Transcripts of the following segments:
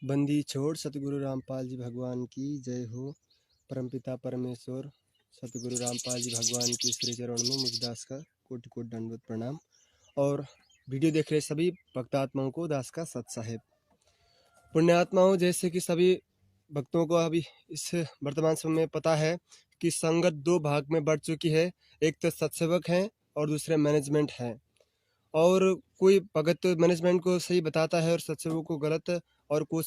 बंदी छोड़ सतगुरु रामपाल जी भगवान की जय हो। परमपिता परमेश्वर सतगुरु रामपाल जी भगवान की श्री चरण में मुझ दास का कोटि कोटि दंडवत प्रणाम। और वीडियो देख रहे सभी भक्तात्माओं को दास का सत साहेब। पुण्यात्माओं, जैसे कि सभी भक्तों को अभी इस वर्तमान समय में पता है कि संगत दो भाग में बढ़ चुकी है। एक तो सत्सेवक हैं और दूसरे मैनेजमेंट है। और कोई भगत मैनेजमेंट को सही बताता है और सत्सेवकों को गलत, और कुछ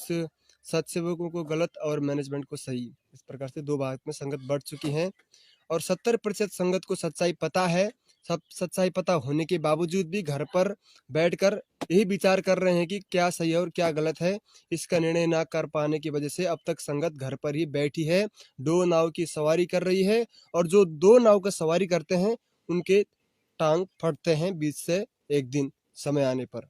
सत्सेवकों को गलत और मैनेजमेंट को सही। इस प्रकार से दो भाग में संगत बढ़ चुकी है और 70% संगत को सच्चाई पता है। सब सच्चाई पता होने के बावजूद भी घर पर बैठकर यही विचार कर रहे हैं कि क्या सही है और क्या गलत है। इसका निर्णय ना कर पाने की वजह से अब तक संगत घर पर ही बैठी है, दो नाव की सवारी कर रही है। और जो दो नाव का सवारी करते हैं उनके टांग फटते हैं बीच से एक दिन समय आने पर।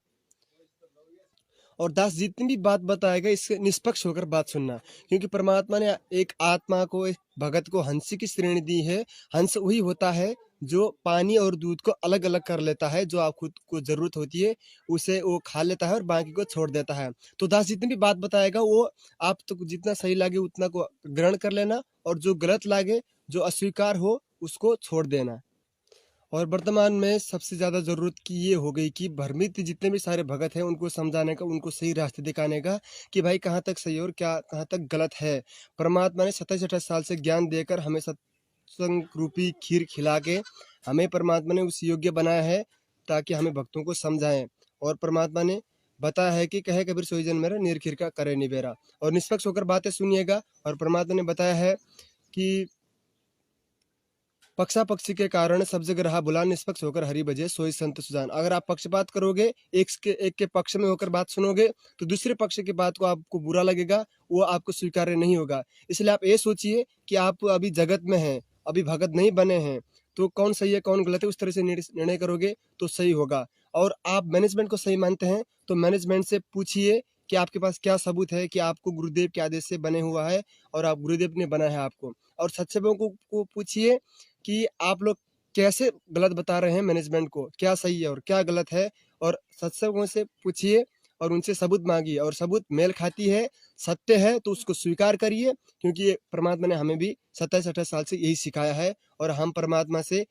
और दास जितनी भी बात बताएगा इससे निष्पक्ष होकर बात सुनना, क्योंकि परमात्मा ने एक आत्मा को, एक भगत को हंस की श्रेणी दी है। हंस वही होता है जो पानी और दूध को अलग अलग कर लेता है, जो आप खुद को जरूरत होती है उसे वो खा लेता है और बाकी को छोड़ देता है। तो दास जितनी भी बात बताएगा वो आप तो जितना सही लगे उतना को ग्रहण कर लेना, और जो गलत लगे, जो अस्वीकार हो, उसको छोड़ देना। और वर्तमान में सबसे ज़्यादा ज़रूरत की ये हो गई कि भ्रमित जितने भी सारे भगत हैं उनको समझाने का, उनको सही रास्ते दिखाने का कि भाई कहाँ तक सही और क्या कहाँ तक गलत है। परमात्मा ने 27-28 साल से ज्ञान देकर हमें सत्संग रूपी खीर खिला के हमें परमात्मा ने उस योग्य बनाया है ताकि हमें भक्तों को समझाएं। और परमात्मा ने बताया है कि कहे कबीर सोई जन मेरा निर्खीर का करे निबेरा। और निष्पक्ष होकर बातें सुनिएगा। और परमात्मा ने बताया है कि पक्षा पक्षी के कारण सब जगह रहा बुला, निष्पक्ष होकर हरि भजे सोई संत सुजान। अगर आप पक्षपात करोगे, एक के पक्ष में होकर बात सुनोगे, तो दूसरे पक्ष की बात को आपको बुरा लगेगा, वो आपको स्वीकार्य नहीं होगा। इसलिए आप ये सोचिए कि आप अभी जगत में हैं, अभी भगत नहीं बने हैं, तो कौन सही है कौन गलत है उस तरह से निर्णय करोगे तो सही होगा। और आप मैनेजमेंट को सही मानते हैं तो मैनेजमेंट से पूछिए कि आपके पास क्या सबूत है कि आपको गुरुदेव के आदेश से बने हुआ है और आप गुरुदेव ने बनाया है आपको। और सत्सेवकों को पूछिए कि आप लोग कैसे गलत बता रहे हैं मैनेजमेंट को, क्या सही है और क्या गलत है। और सत्संगों से पूछिए और उनसे सबूत मांगिए, और सबूत मेल खाती है, सत्य है तो उसको स्वीकार करिए, क्योंकि ये परमात्मा ने हमें भी 27-28 साल से यही सिखाया है। और हम परमात्मा से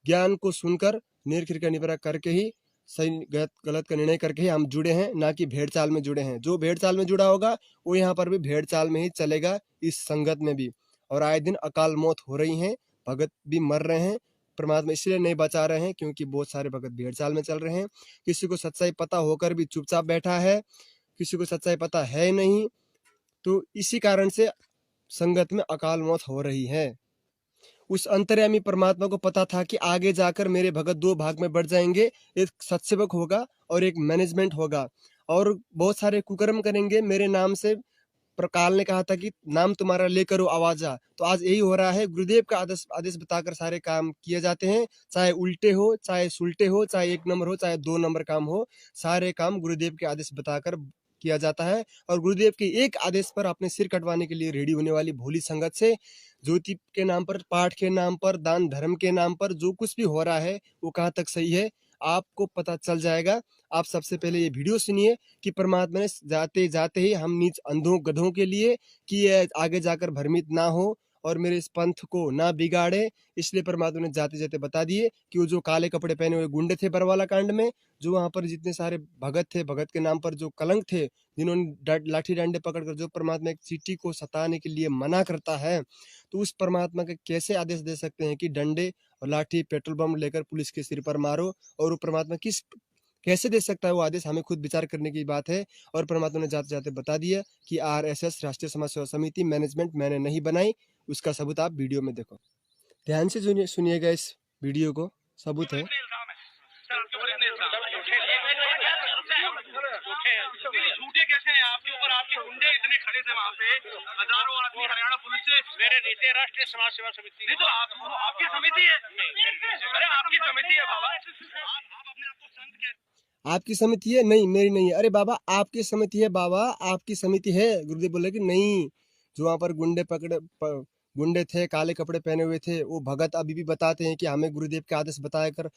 ज्ञान को सुनकर निर्खीर का निबेरा करके ही सही गलत गलत का निर्णय करके ही हम जुड़े हैं, ना कि भेड़ चाल में जुड़े हैं। जो भेड़ चाल में जुड़ा होगा वो यहाँ पर भी भेड़ चाल में ही चलेगा, इस संगत में भी। और आए दिन अकाल मौत हो रही है, भगत भी मर रहे हैं। परमात्मा इसलिए नहीं बचा रहे हैं क्योंकि बहुत सारे भगत भेड़ चाल में चल रहे हैं। किसी को सच्चाई पता होकर भी चुपचाप बैठा है, किसी को सच्चाई पता है नहीं, तो इसी कारण से संगत में अकाल मौत हो रही है। उस अंतर्यामी परमात्मा को पता था कि आगे जाकर मेरे भगत दो भाग में बढ़ जाएंगे, एक सत्सेवक होगा और एक मैनेजमेंट होगा, और बहुत सारे कुकर्म करेंगे मेरे नाम से। प्रकाल ने कहा था कि नाम तुम्हारा लेकर आवाजा, तो आज यही हो रहा है। गुरुदेव का आदेश आदेश बताकर सारे काम किए जाते हैं, चाहे उल्टे हो, चाहे सुलटे हो, चाहे 1 नंबर हो, चाहे 2 नंबर काम हो, सारे काम गुरुदेव के आदेश बताकर किया जाता है। और गुरुदेव के एक आदेश पर अपने सिर कटवाने के लिए रेडी होने वाली भोली संगत से ज्योति के नाम पर, पाठ के नाम पर, दान धर्म के नाम पर जो कुछ भी हो रहा है वो कहाँ तक सही है आपको पता चल जाएगा। आप सबसे पहले ये वीडियो सुनिए कि परमात्मा ने जाते जाते ही हम नीच अंधों गधों के लिए कि ये आगे जाकर भ्रमित ना हो और मेरे इस पंथ को ना बिगाड़े, इसलिए परमात्मा ने जाते जाते बता दिए कि वो जो काले कपड़े पहने हुए गुंडे थे बरवाला कांड में, जो वहां पर जितने सारे भगत थे, भगत के नाम पर जो कलंक थे, जिन्होंने लाठी डंडे पकड़कर जो परमात्मा एक चींटी को सताने के लिए मना करता है, तो उस परमात्मा के कैसे आदेश दे सकते हैं कि डंडे और लाठी पेट्रोल बम लेकर पुलिस के सिर पर मारो। और वो परमात्मा किस कैसे दे सकता है वो आदेश, हमें खुद विचार करने की बात है। और परमात्मा ने जाते जाते बता दिया कि RSS राष्ट्रीय समाज सेवा समिति मैनेजमेंट मैंने नहीं बनाई। उसका सबूत आप वीडियो में देखो, ध्यान से सुनिएगा इस वीडियो को, सबूत है। झूठे कैसे हैं आपके ऊपर? आपके गुंडे इतने खड़े थे वहाँ पे, हजारों आदमी हरियाणा पुलिस से। मेरे नीचे राष्ट्रीय समाज सेवा समिति नहीं, तो आपकी समिति है। अरे आपकी समिति है बाबा, आप अपने आप को संत कहते। आपकी समिति है? नहीं, मेरी नहीं है। अरे बाबा आपकी समिति है, बाबा आपकी समिति है। गुरुदेव बोले कि नहीं, जो वहां पर गुंडे गुंडे थे, काले कपड़े पहने हुए थे। वो भगत अभी भी बताते हैं कि हमें गुरुदेव के आदेश बताकर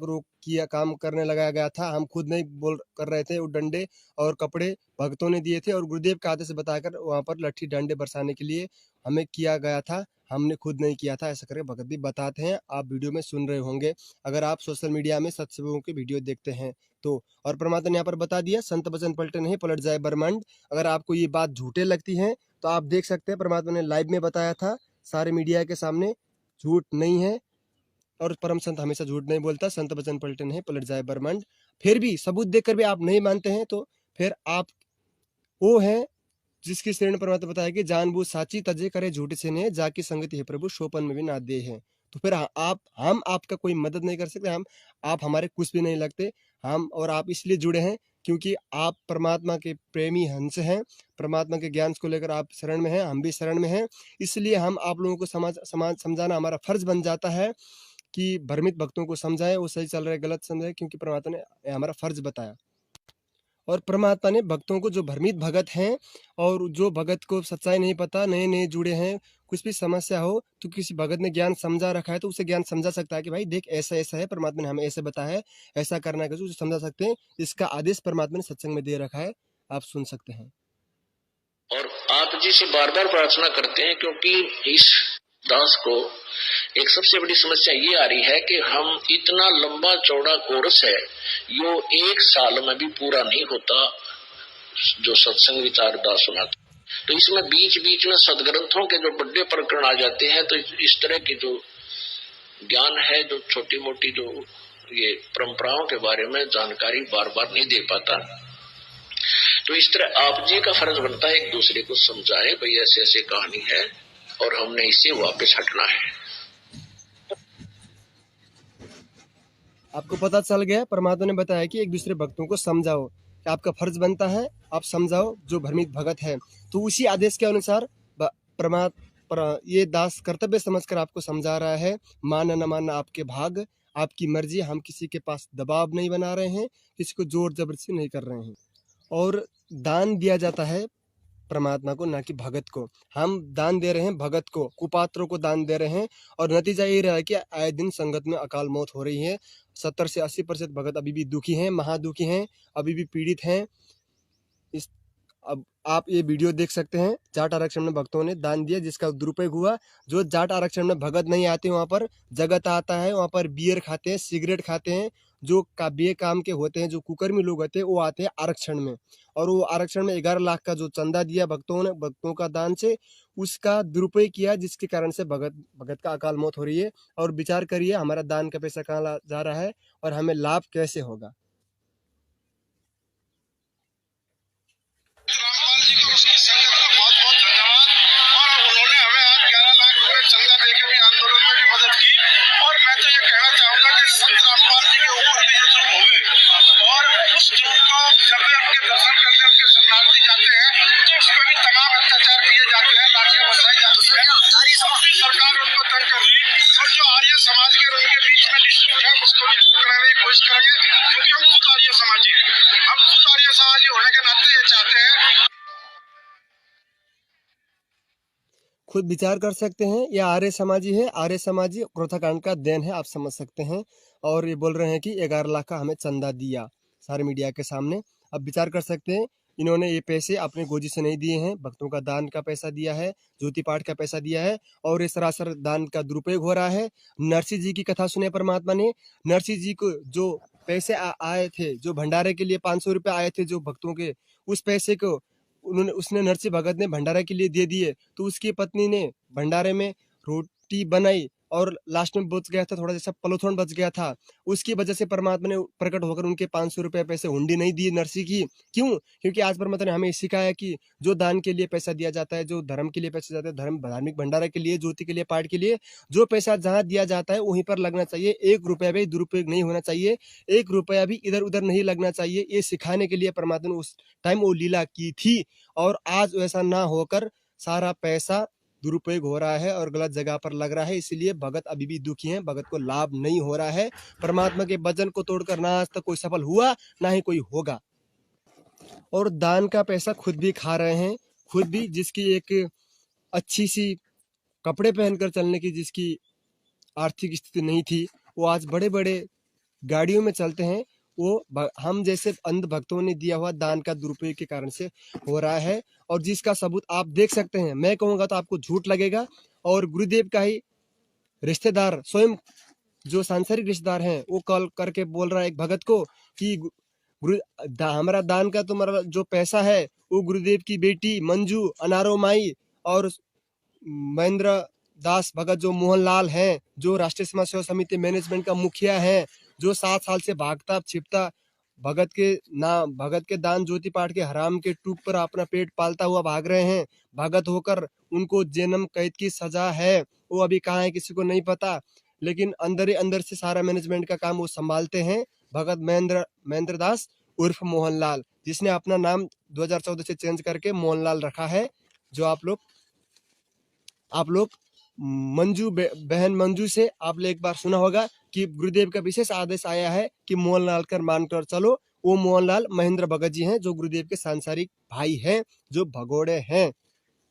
वो किया काम करने लगाया गया था। हम खुद नहीं बोल कर रहे थे। वो डंडे और कपड़े भक्तों ने दिए थे और गुरुदेव के आदेश बताकर वहाँ पर लट्ठी डंडे बरसाने के लिए हमें किया गया था। हमने खुद नहीं किया था, ऐसा करके भगत भी बताते हैं। आप वीडियो में सुन रहे होंगे, अगर आप सोशल मीडिया में सत्संगों की वीडियो देखते हैं तो। और परमात्मा ने यहाँ पर बता दिया, संत वचन पलटे नहीं पलट जाए ब्रह्मांड। अगर आपको ये बात झूठे लगती है तो आप देख सकते हैं, परमात्मा ने लाइव में बताया था सारे मीडिया के सामने, झूठ नहीं है। और परम संत हमेशा झूठ नहीं बोलता, संत वचन पलटे नहीं पलट जाए ब्रह्मांड। फिर भी सबूत देखकर भी आप नहीं मानते हैं तो फिर आप वो हैं जिसकी श्रेणी परमात्मा बताया कि जानबूझ साची तजे करे झूठ से ने जाकी संगति है प्रभु शोपन में भी ना दे है। तो फिर आप हम आपका कोई मदद नहीं कर सकते, आप हमारे कुछ भी नहीं लगते। हम और आप इसलिए जुड़े हैं क्योंकि आप परमात्मा के प्रेमी हंस हैं, परमात्मा के ज्ञान को लेकर आप शरण में हैं, हम भी शरण में हैं। इसलिए हम आप लोगों को समाज समझाना हमारा फर्ज बन जाता है कि भ्रमित भक्तों को समझाएं, वो सही चल रहे गलत समझाएं, क्योंकि परमात्मा ने हमारा फर्ज बताया। और परमात्मा ने भक्तों को, जो भ्रमित भगत हैं और जो भगत को सच्चाई नहीं पता, नए नए जुड़े हैं, कुछ भी समस्या हो तो किसी भगत ने ज्ञान समझा रखा है तो उसे ज्ञान समझा सकता है कि भाई देख ऐसा ऐसा है, परमात्मा ने हमें ऐसे बताया है, ऐसा करना है, उसे समझा सकते हैं। इसका आदेश परमात्मा ने सत्संग में दे रखा है, आप सुन सकते हैं। और आप जी से बार बार प्रार्थना करते हैं, क्योंकि इस दास को एक सबसे बड़ी समस्या ये आ रही है कि हम इतना लंबा चौड़ा कोर्स है, यो 1 साल में भी पूरा नहीं होता जो सत्संग विचार दास सुनाते। तो इसमें बीच बीच में सदग्रंथों के जो बड़े प्रकरण आ जाते हैं, तो इस तरह की जो ज्ञान है, जो छोटी मोटी जो ये परंपराओं के बारे में जानकारी बार बार नहीं दे पाता। तो इस तरह आप जी का फर्ज बनता है एक दूसरे को समझाएं, भाई ऐसे ऐसे कहानी है और हमने इसे वापस हटना है। आपको पता चल गया, परमात्मा ने बताया कि एक दूसरे भक्तों को समझाओ, कि आपका फर्ज बनता है, आप समझाओ जो भ्रमित भगत है। तो उसी आदेश के अनुसार ये दास कर्तव्य समझकर आपको समझा रहा है। मानना न मानना आपके भाग, आपकी मर्जी। हम किसी के पास दबाव नहीं बना रहे हैं, किसी को जोर जबरदस्ती नहीं कर रहे हैं। और दान दिया जाता है परमात्मा को, ना कि भगत को। हम दान दे रहे हैं भगत को, कुपात्रों को दान दे रहे हैं। और नतीजा ये रहा है कि आए दिन संगत में अकाल मौत हो रही है। 70 से 80% भगत अभी भी दुखी हैं, महादुखी हैं, अभी भी पीड़ित हैं। अब आप ये वीडियो देख सकते हैं, जाट आरक्षण में भक्तों ने दान दिया जिसका दुरुपयोग हुआ। जो जाट आरक्षण में भगत नहीं आते, वहाँ पर जगत आता है, वहाँ पर बियर खाते हैं, सिगरेट खाते हैं। जो बेकाम के होते हैं, जो कुकर्मी लोग होते हैं, वो आते हैं आरक्षण में। और वो आरक्षण में 11 लाख का जो चंदा दिया भक्तों का दान से, उसका दुरुपयोग किया, जिसके कारण से भगत का अकाल मौत हो रही है। और विचार करिए, हमारा दान का पैसा कहाँ जा रहा है और हमें लाभ कैसे होगा। समाज के उनके बीच में डिस्प्यूट है, उसको भी दूर कराने की कोशिश करेंगे, क्योंकि हम खुद आर्य समाजी हैं। हम खुद आर्य समाजी होने के नाते ये चाहते हैं। खुद विचार कर सकते हैं, यह आर्य समाजी है। आर्य समाजी क्रोधाकांड का देन है, आप समझ सकते हैं। और ये बोल रहे हैं कि 11 लाख का हमें चंदा दिया सारे मीडिया के सामने। अब विचार कर सकते हैं, इन्होंने ये पैसे अपने गोजी से नहीं दिए हैं, भक्तों का दान का पैसा दिया है, ज्योति पाठ का पैसा दिया है। और ये सरासर दान का दुरुपयोग हो रहा है। नरसिंह जी की कथा सुने परमात्मा ने। नरसिंह जी को जो पैसे आए थे, जो भंडारे के लिए 500 रुपये आए थे जो भक्तों के, उस पैसे को उसने नरसिंह भगत ने भंडारे के लिए दे दिए। तो उसकी पत्नी ने भंडारे में रोटी बनाई और लास्ट में बच गया था, थोड़ा जैसा पलोथन बच गया था। उसकी वजह से परमात्मा ने प्रकट होकर उनके 500 रुपये पैसे हुंडी नहीं दी नरसिंह की। क्यों? क्योंकि आज परमात्मा ने हमें सिखाया कि जो दान के लिए पैसा दिया जाता है, जो धर्म के लिए पैसा जाता है, धार्मिक भंडारा के लिए, ज्योति के लिए, पाठ के लिए, जो पैसा जहाँ दिया जाता है वहीं पर लगना चाहिए। 1 रुपया भी दुरुपयोग नहीं होना चाहिए, 1 रुपया भी इधर उधर नहीं लगना चाहिए। ये सिखाने के लिए परमात्मा ने उस टाइम वो लीला की थी। और आज वैसा ना होकर सारा पैसा दुरुपयोग हो रहा है और गलत जगह पर लग रहा है। इसलिए भगत अभी भी दुखी हैं, भगत को लाभ नहीं हो रहा है। परमात्मा के वचन को तोड़कर ना आज तक कोई सफल हुआ, ना ही कोई होगा। और दान का पैसा खुद भी खा रहे हैं, खुद भी, जिसकी एक अच्छी सी कपड़े पहनकर चलने की जिसकी आर्थिक स्थिति नहीं थी, वो आज बड़े बड़े गाड़ियों में चलते हैं। वो हम जैसे अंध भक्तों ने दिया हुआ दान का दुरुपयोग के कारण से हो रहा है, और जिसका सबूत आप देख सकते हैं। मैं कहूँगा तो आपको झूठ लगेगा, और गुरुदेव का ही रिश्तेदार स्वयं जो सांसारिक रिश्तेदार हैं, वो कॉल करके बोल रहा है एक भगत को कि हमारा दान का तुम्हारा जो पैसा है वो गुरुदेव की बेटी मंजू, अनारो माई और महेंद्र दास भगत जो मोहनलाल हैं, जो राष्ट्रीय समाज सेवा समिति मैनेजमेंट का मुखिया है, जो 7 साल से भागता छिपता भगत के दान ज्योति पाठ के हराम के टूक पर अपना पेट पालता हुआ भाग रहे हैं। भगत होकर उनको जन्म कैद की सजा है, वो अभी कहाँ है किसी को नहीं पता, लेकिन अंदर ही अंदर से सारा मैनेजमेंट का काम वो संभालते हैं। भगत महेंद्र दास उर्फ मोहनलाल, जिसने अपना नाम 2014 से चेंज करके मोहनलाल रखा है। जो आप लोग मंजू बहन मंजू से आपने एक बार सुना होगा कि गुरुदेव का विशेष आदेश आया है कि मोहनलाल कर मानकर चलो। वो मोहनलाल महेंद्र भगत जी हैं, जो गुरुदेव के सांसारिक भाई हैं, जो भगोड़े हैं।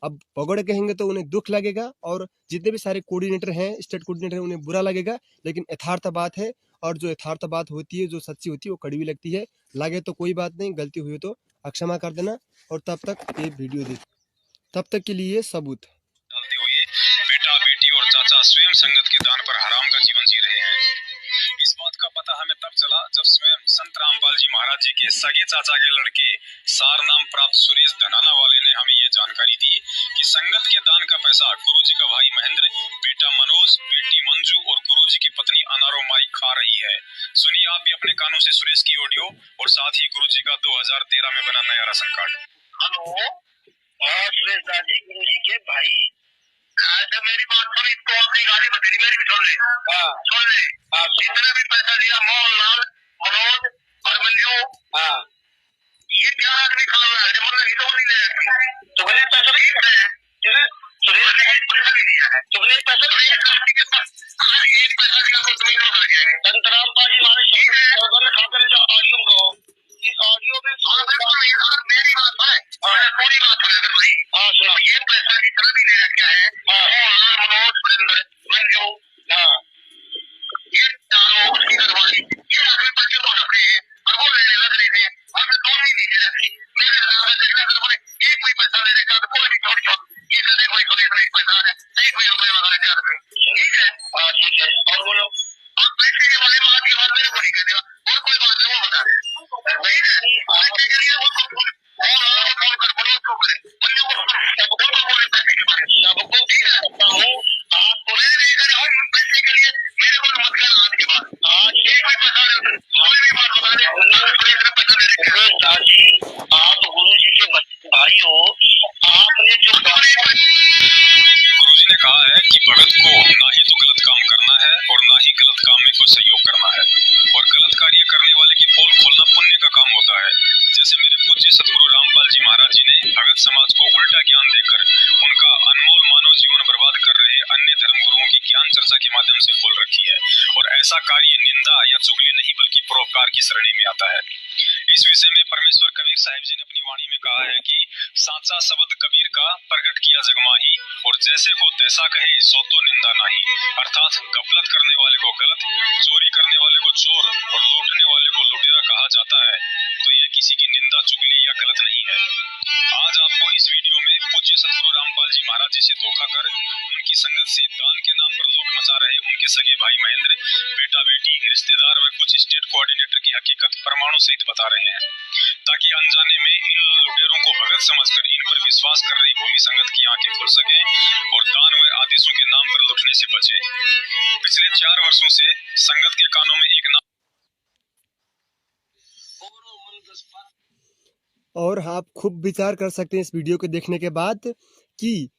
अब भगोड़े कहेंगे तो उन्हें दुख लगेगा, और जितने भी सारे कोऑर्डिनेटर हैं, स्टेट कोऑर्डिनेटर हैं, उन्हें बुरा लगेगा, लेकिन यथार्थ बात है। और जो यथार्थ बात होती है, जो सच्ची होती है, वो कड़वी लगती है। लगे तो कोई बात नहीं, गलती हुई तो क्षमा कर देना। और तब तक ये वीडियो देख, तब तक के लिए सबूत डालते हुए बेटा, बेटी और चाचा स्वयं संगत के दान पर हराम का जीवन जी रहे हैं। इस बात का पता हमें तब चला जब स्वयं संत रामपाल जी महाराज जी के सगे चाचा के लड़के सार नाम प्राप्त सुरेश धनाना वाले ने हमें ये जानकारी दी कि संगत के दान का पैसा गुरुजी का भाई महेंद्र, बेटा मनोज, बेटी मंजू और गुरुजी की पत्नी अनारो माई खा रही है। सुनिए आप भी अपने कानों से सुरेश की ऑडियो और साथ ही गुरुजी का 2013 में बना नया राशन कार्ड। हेलो, सुरेश दादी गुरुजी के भाई। अच्छा मेरी बात सुन, इसको अपनी गाड़ी बदली, मेरी भी सुन ले। सुन ले। जितना भी पैसा दिया मोहनलाल, मनोज और मंजू, ये 4 आदमी खा रहा है, मतलब ये तो नहीं ले रहा। तुमने पैसा नहीं दिया है, सुरेश ने पैसा नहीं दिया है। तुमने पैसा नहीं दिया, एक पैसा दिया तो तुम्हें क्यों कर गया है? संत रामपाल जी महाराज खाकर जो ऑडियो को, इस ऑडियो में मेरी बात है, पूरी बात है भाई। सुनो, ये पैसा जितना भी ले रखा है मोहनलाल, मनोज, सुरेंद्र, मंजू, ये चारों उसकी घरवाली, ये आखिर पैसे को रख रहे हैं और वो लेने लग रहे हैं। हमने दोनों ही नीचे रखी, मेरे हिसाब से देखना घर बोले एक कोई पैसा ले रखा तो कोई भी छोड़ छोड़ ये कर दे, कोई थोड़ी पैसा है, नहीं कोई रुपये वगैरह क्या रखे। ठीक है, ठीक है। और बोलो, और पैसे के बारे में बात के बाद मेरे को नहीं कहते, और कोई बात नहीं वो बता दे। ठीक है, पैसे के लिए वो फोन कर बोलो उसको करे, मंजू को बोले पैसे के बारे में सबको। ठीक है, आपको मैं नहीं कर रहा हूँ पैसे के लिए, मेरे को मत कर आज के बाद। एक भी पैसा कोई भी बात बता दे, पैसा ले रखे। दादी आप गुरु जी के भाई हो, आपने जो गुरुजी ने कहा है कि भगत को ना ही तो गलत काम करना है और ना ही गलत काम में कोई सहयोग करना है, और गलत कार्य करने वाले की पोल खोलना पुण्य का काम होता है। जैसे मेरे पूज्य सतगुरु रामपाल जी महाराज जी ने भगत समाज को उल्टा ज्ञान देकर उनका अनमोल मानव जीवन बर्बाद कर रहे अन्य धर्म गुरुओं की ज्ञान चर्चा के माध्यम से खोल रखी है, और ऐसा कार्य निंदा या चुगली नहीं बल्कि परोपकार की श्रेणी में आता है। इस विषय में परमेश्वर कबीर साहिब जी ने अपनी वाणी में कहा है कि साचा शब्द कबीर का प्रकट किया जगमाही, और जैसे को तैसा कहे सो तो निंदा नहीं। अर्थात गफलत करने वाले को गलत, चोरी करने वाले को चोर और लूटने वाले को लुटेरा कहा जाता है, तो ये किसी की निंदा चुगली या गलत नहीं है। आज आपको इस वीडियो में पूज्य सतगुरु रामपाल जी महाराज जी से धोखा कर उनकी संगत से दान के नाम पर लूट मचा रहे उनके सगे भाई महेंद्र, बेटा बेटी, रिश्तेदार व कुछ स्टेट कोऑर्डिनेटर की हकीकत प्रमाणों सहित बता रहे हैं, ताकि अनजाने में इन लुटेरों को भगत समझकर इन पर विश्वास कर रही भोली संगत की आंखें खुल सके और दान व आदेशों के नाम पर लुटने से बचे। पिछले 4 वर्षों से संगत के कानों में एक नाम और आप खूब विचार कर सकते हैं इस वीडियो को देखने के बाद कि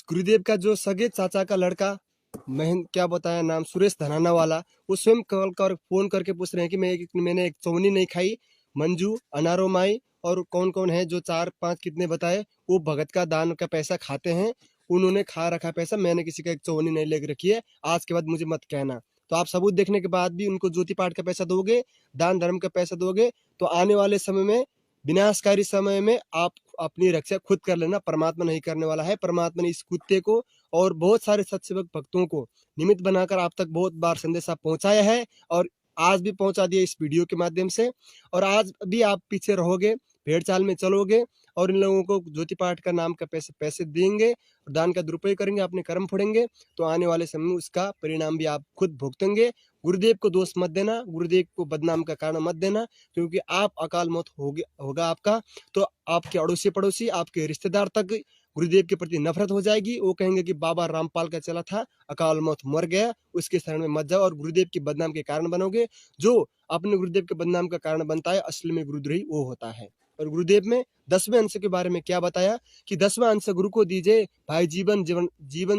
गुरुदेव का जो सगे चाचा का लड़का क्या बताया नाम, सुरेश धनाना वाला, वो स्वयं कॉल कर फोन करके पूछ रहे हैं कि मैंने एक चौनी नहीं खाई, मंजू, अनारो माई और कौन कौन है जो 4-5 कितने बताए, वो भगत का दान का पैसा खाते हैं, उन्होंने खा रखा पैसा, मैंने किसी का एक चौनी नहीं ले रखी है, आज के बाद मुझे मत कहना। तो आप सबूत देखने के बाद भी उनको ज्योति पाठ का पैसा दोगे, दान धर्म का पैसा दोगे, तो आने वाले समय में विनाशकारी समय में आप अपनी रक्षा खुद कर लेना, परमात्मा नहीं करने वाला है। परमात्मा ने इस कुत्ते को और बहुत सारे सत्सेवक भक्तों को निमित्त बनाकर आप तक बहुत बार संदेशा पहुंचाया है और आज भी पहुंचा दिया इस वीडियो के माध्यम से। और आज भी आप पीछे रहोगे, भेड़ चाल में चलोगे और इन लोगों को ज्योति पाठ का नाम का पैसे देंगे और दान का दुरुपयोग करेंगे, अपने कर्म फोड़ेंगे, तो आने वाले समय में उसका परिणाम भी आप खुद भुगतेंगे। गुरुदेव को दोष मत देना, गुरुदेव को बदनाम का कारण मत देना, क्योंकि आप अकाल मौत होगा आपका, तो आपके अड़ोसी पड़ोसी, आपके रिश्तेदार तक गुरुदेव के प्रति नफरत हो जाएगी। वो कहेंगे कि बाबा रामपाल का चला था, अकाल मौत मर गया, उसके शरण में मत जाओ और गुरुदेव की बदनाम के कारण बनोगे। जो अपने गुरुदेव के बदनाम का कारण बनता है, असल में गुरुद्रोही वो होता है। और गुरुदेव में 10वें अंश के बारे में क्या बताया कि 10वां अंश गुरु को दीजिए भाई, जीवन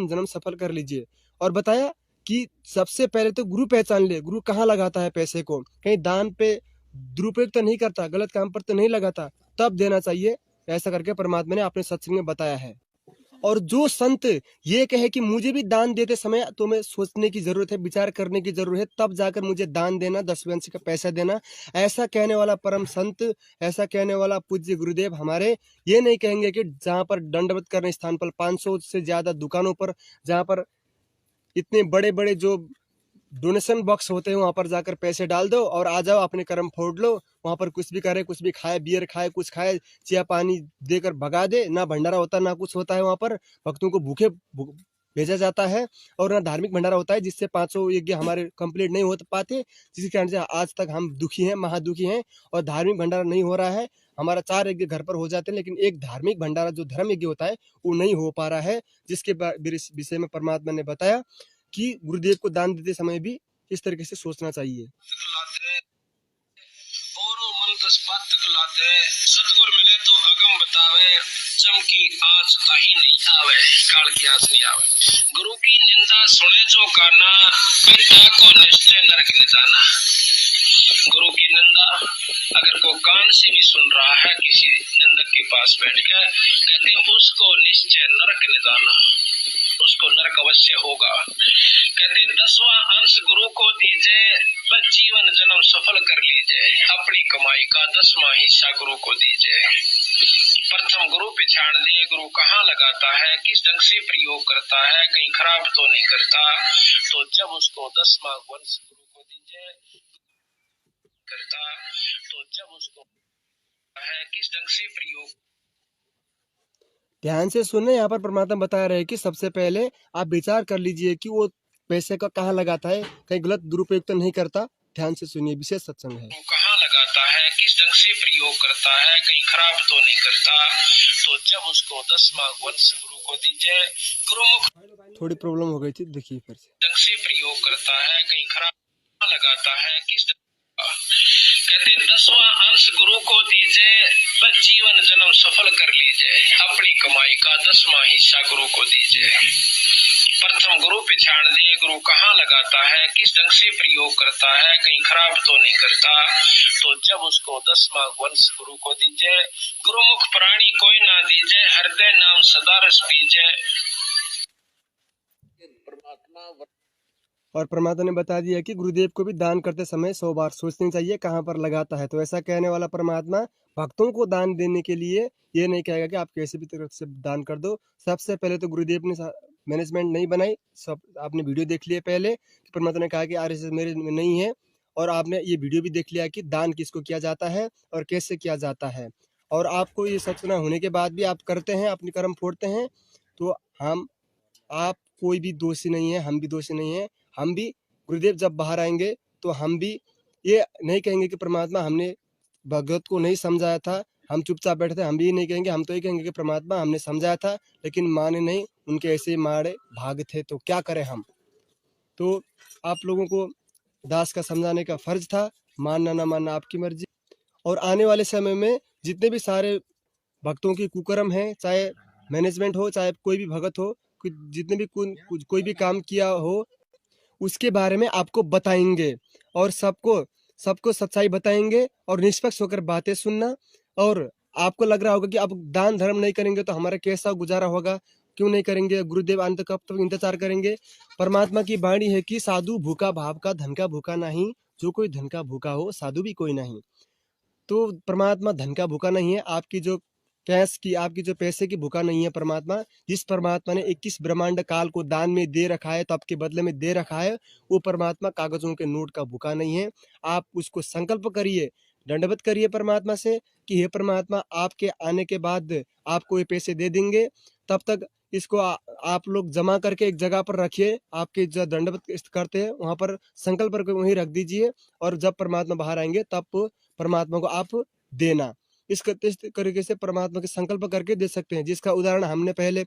जन्म सफल कर लीजिए। और बताया कि सबसे पहले तो गुरु पहचान ले, गुरु कहाँ लगाता है पैसे को, कहीं दान पे दुरुपयोग तो नहीं करता, गलत काम पर तो नहीं लगाता, तब देना चाहिए। ऐसा करके परमात्मा ने अपने सत्संग में बताया है। और जो संत ये कहे कि मुझे भी दान देते समय तुम्हें सोचने की जरूरत है, विचार करने की जरूरत है, तब जाकर मुझे दान देना, 10वें अंश का पैसा देना, ऐसा कहने वाला परम संत, ऐसा कहने वाला पूज्य गुरुदेव हमारे ये नहीं कहेंगे कि जहाँ पर दंडवत करने स्थान पर 500 से ज्यादा दुकानों पर, जहाँ पर इतने बड़े बड़े जो डोनेशन बॉक्स होते हैं, वहां पर जाकर पैसे डाल दो और आ जाओ, अपने कर्म फोड़ लो। वहां पर कुछ भी करे, कुछ भी खाए, बियर खाए, कुछ खाए, चिया पानी देकर भगा दे। ना भंडारा होता, ना कुछ होता है। वहां पर भक्तों को भूखे भेजा जाता है और ना धार्मिक भंडारा होता है, जिससे 500 यज्ञ हमारे कंप्लीट नहीं हो पाते, जिसके कारण से आज तक हम दुखी हैं, महादुखी हैं। और धार्मिक भंडारा नहीं हो रहा है, हमारा 4 यज्ञ घर पर हो जाते हैं, लेकिन एक धार्मिक भंडारा जो धर्म यज्ञ होता है वो नहीं हो पा रहा है। जिसके विषय में परमात्मा ने बताया कि गुरुदेव को दान देते समय भी इस तरीके से सोचना चाहिए। सतगुरु मिले तो अगम बतावे, चमकी आंच ताही नहीं आवे, काल की आंच नहीं आवे। गुरु की निंदा सुने जो काना, पिता को निश्चय नरक निदाना। गुरु की निंदा अगर को कान से भी सुन रहा है किसी निंदक के पास बैठ कर, कहते हैं उसको निश्चय नरक निदाना, उसको नरक अवश्य होगा। कहते 10वां अंश गुरु को दीजिए, बस जीवन जन्म सफल कर लीजिए, अपनी कमाई का 10वां हिस्सा गुरु को दीजिए। प्रथम गुरु पहचान दे, गुरु कहाँ लगाता है, किस ढंग से प्रयोग करता है, कहीं खराब तो नहीं करता। तो जब उसको 10वां वंश गुरु को दीजिए करता, तो जब उसको है किस ढंग से प्रयोग। ध्यान से सुनने, यहाँ पर परमात्मा बता रहे हैं कि सबसे पहले आप विचार कर लीजिए कि वो पैसे का कहाँ लगाता है, कहीं गलत दुरुपयोग तो नहीं करता। ध्यान से सुनिए, विशेष सत्संग है। कहाँ लगाता है, किस ढंग से प्रयोग करता है, कहीं खराब तो नहीं करता। तो जब उसको 10वां वंश गुरु को दीजिए, गुरुमुख थोड़ी प्रॉब्लम हो गई थी, देखिए फिर से। ढंग से प्रयोग करता है, कहीं खराब लगाता है, किस कहते 10वां अंश गुरु को दीजिए, बस जीवन जन्म सफल कर लीजिए, अपनी कमाई का 10वां हिस्सा गुरु को दीजिए। प्रथम गुरु पहचान दे, गुरु कहाँ लगाता है, किस ढंग से प्रयोग करता है, कहीं खराब तो नहीं करता। तो जब उसको 10वां वंश गुरु को दीजिए, गुरुमुख प्राणी कोई ना दीजिए, हृदय नाम सदा रस पीजिए। और परमात्मा ने बता दिया कि गुरुदेव को भी दान करते समय 100 बार सोचनी चाहिए कहाँ पर लगाता है। तो ऐसा कहने वाला परमात्मा भक्तों को दान देने के लिए ये नहीं कहेगा कि आप कैसे भी तरफ से दान कर दो। सबसे पहले तो गुरुदेव ने मैनेजमेंट नहीं बनाई, सब आपने वीडियो देख लिया पहले कि परमात्मा ने कहा कि RSS मेरे में नहीं है, और आपने ये वीडियो भी देख लिया कि दान किसको किया जाता है और कैसे किया जाता है। और आपको ये सूचना होने के बाद भी आप करते हैं, अपनी कर्म फोड़ते हैं, तो आप कोई भी दोषी नहीं है, हम भी दोषी नहीं है। हम भी गुरुदेव जब बाहर आएंगे तो हम भी ये नहीं कहेंगे कि परमात्मा हमने भगवत को नहीं समझाया था, हम चुपचाप बैठे थे। हम भी ये नहीं कहेंगे, हम तो ये कहेंगे कि परमात्मा हमने समझाया था लेकिन माने नहीं, उनके ऐसे मारे भाग थे, तो क्या करें हम। तो आप लोगों को दास का समझाने का फर्ज था, मानना ना मानना आपकी मर्जी। और आने वाले समय में जितने भी सारे भक्तों की कुकर्म है, चाहे मैनेजमेंट हो, चाहे कोई भी भगत हो, जितने भी कोई भी काम किया हो, उसके बारे में आपको बताएंगे और सबको सच्चाई बताएंगे और निष्पक्ष होकर बातें सुनना। और आपको लग रहा होगा कि अब दान धर्म नहीं करेंगे तो हमारा कैसा गुजारा होगा, क्यों नहीं करेंगे, गुरुदेव अंत कब तक इंतजार करेंगे। परमात्मा की वाणी है कि साधु भूखा भाव का, धन का भूखा नहीं, जो कोई धन का भूखा हो साधु भी कोई नहीं। तो परमात्मा धन का भूखा नहीं है, आपकी जो कैश की, आपकी जो पैसे की भूखा नहीं है परमात्मा। जिस परमात्मा ने 21 ब्रह्मांड काल को दान में दे रखा है, तो आपके बदले में दे रखा है, वो परमात्मा कागजों के नोट का भूखा नहीं है। आप उसको संकल्प करिए, दंडवत करिए परमात्मा से कि हे परमात्मा, आपके आने के बाद आपको ये पैसे दे देंगे। तब तक इसको आप लोग जमा करके एक जगह पर रखिए, आपके जो दंडवत करते हैं वहां पर संकल्प करके वहीं रख दीजिए, और जब परमात्मा बाहर आएंगे तब परमात्मा को आप देना। इस तरीके से परमात्मा के संकल्प करके दे सकते हैं, जिसका उदाहरण हमने पहले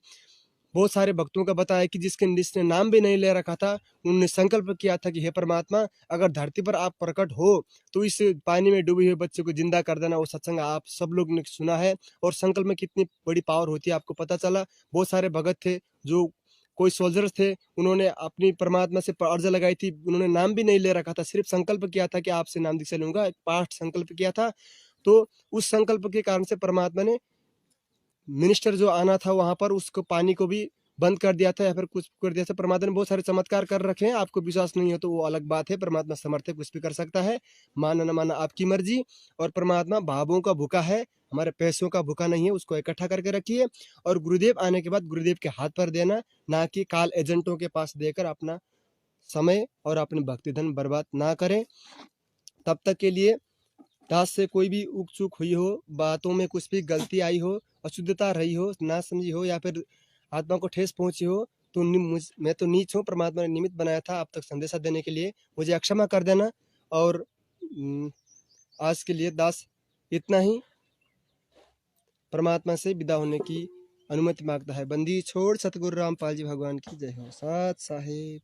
बहुत सारे भक्तों का बताया कि जिसने नाम भी नहीं ले रखा था, उन्होंने संकल्प किया था कि हे परमात्मा, अगर धरती पर आप प्रकट हो तो इस पानी में डूबे हुए बच्चे को जिंदा कर देना। वो सत्संग आप सब लोग ने सुना है, और संकल्प में कितनी बड़ी पावर होती है आपको पता चला। बहुत सारे भगत थे, जो कोई सोल्जर्स थे, उन्होंने अपनी परमात्मा से अर्ज लगाई थी, उन्होंने नाम भी नहीं ले रखा था, सिर्फ संकल्प किया था कि आपसे नाम दीक्षा लूंगा, एक पाठ संकल्प किया था। तो उस संकल्प के कारण से परमात्मा ने मिनिस्टर जो आना था वहां पर, उसको पानी को भी बंद कर दिया था, या फिर कुछ कर दिया था। परमात्मा ने बहुत सारे चमत्कार कर रखे हैं, आपको विश्वास नहीं हो तो वो अलग बात है। परमात्मा समर्थ है, कुछ भी कर सकता है, माना न माना आपकी मर्जी। और परमात्मा भावों का भूखा है, हमारे पैसों का भूखा नहीं है। उसको इकट्ठा करके रखिए, और गुरुदेव आने के बाद गुरुदेव के हाथ पर देना, ना कि काल एजेंटों के पास देकर अपना समय और अपनी भक्ति धन बर्बाद ना करें। तब तक के लिए दास से कोई भी उक चूक हुई हो, बातों में कुछ भी गलती आई हो, अशुद्धता रही हो, ना समझी हो, या फिर आत्मा को ठेस पहुंची हो, तो मैं तो नीच हूँ, परमात्मा ने निमित्त बनाया था आप तक संदेशा देने के लिए, मुझे अक्षमा कर देना। और आज के लिए दास इतना ही परमात्मा से विदा होने की अनुमति मांगता है। बंदी छोड़ सतगुरु रामपाल जी भगवान की जय हो। साथ साहेब।